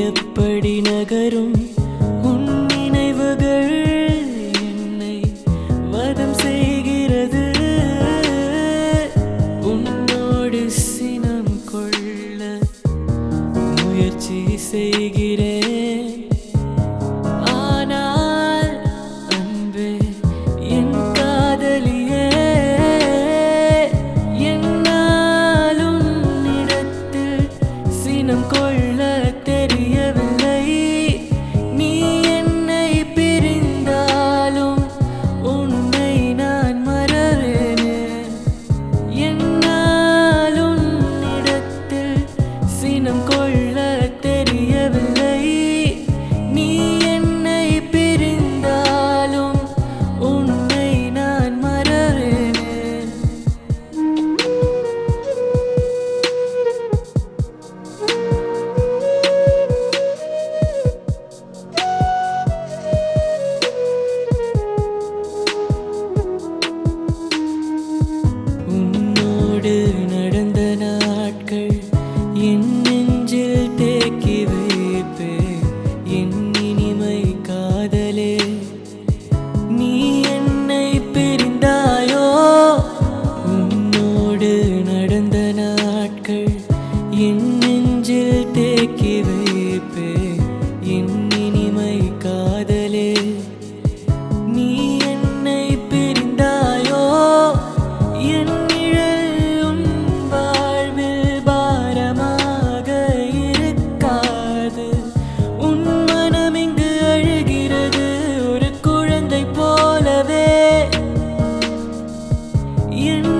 எப்படி நகரும் உன் நினைவுகள் என்னை வதம் செய்கிறது. உன்னோடு சினம் கொள்ள முயற்சி செய்கிறேன். ஆனால் அன்பே என் காதலியே, என்னால் உன்னிடத்தில் சினம் கொள்ள தெரியவில்லை. நீ என்னை பிரிந்தாலும் உன்னை நான் மறவேனே. என்னால் உன்னிடத்தில் சினம் கொள்ள தெரியவில்லை. நீ என்னை பிரிந்தாலும் உன்னை நான் மறவேனே. உன்னோடு நடந்த நாட்கள் என் நெஞ்சில் தேக்கி வைப்பே. என் இனிமை காதலே, நீ என்னை பிரிந்தாயோ. உன்னோடு நடந்த நாட்கள் என் நெஞ்சில் தேக்கி வைப்பே. என் இனிமை காதலே, நீ என்னை பிரிந்தாயோ. என் நிழல் உன் வாழ்வில் பாரமாக இருக்காது. உன் மனம் இங்கு அழுகிறது ஒரு குழந்தை போலவே. என்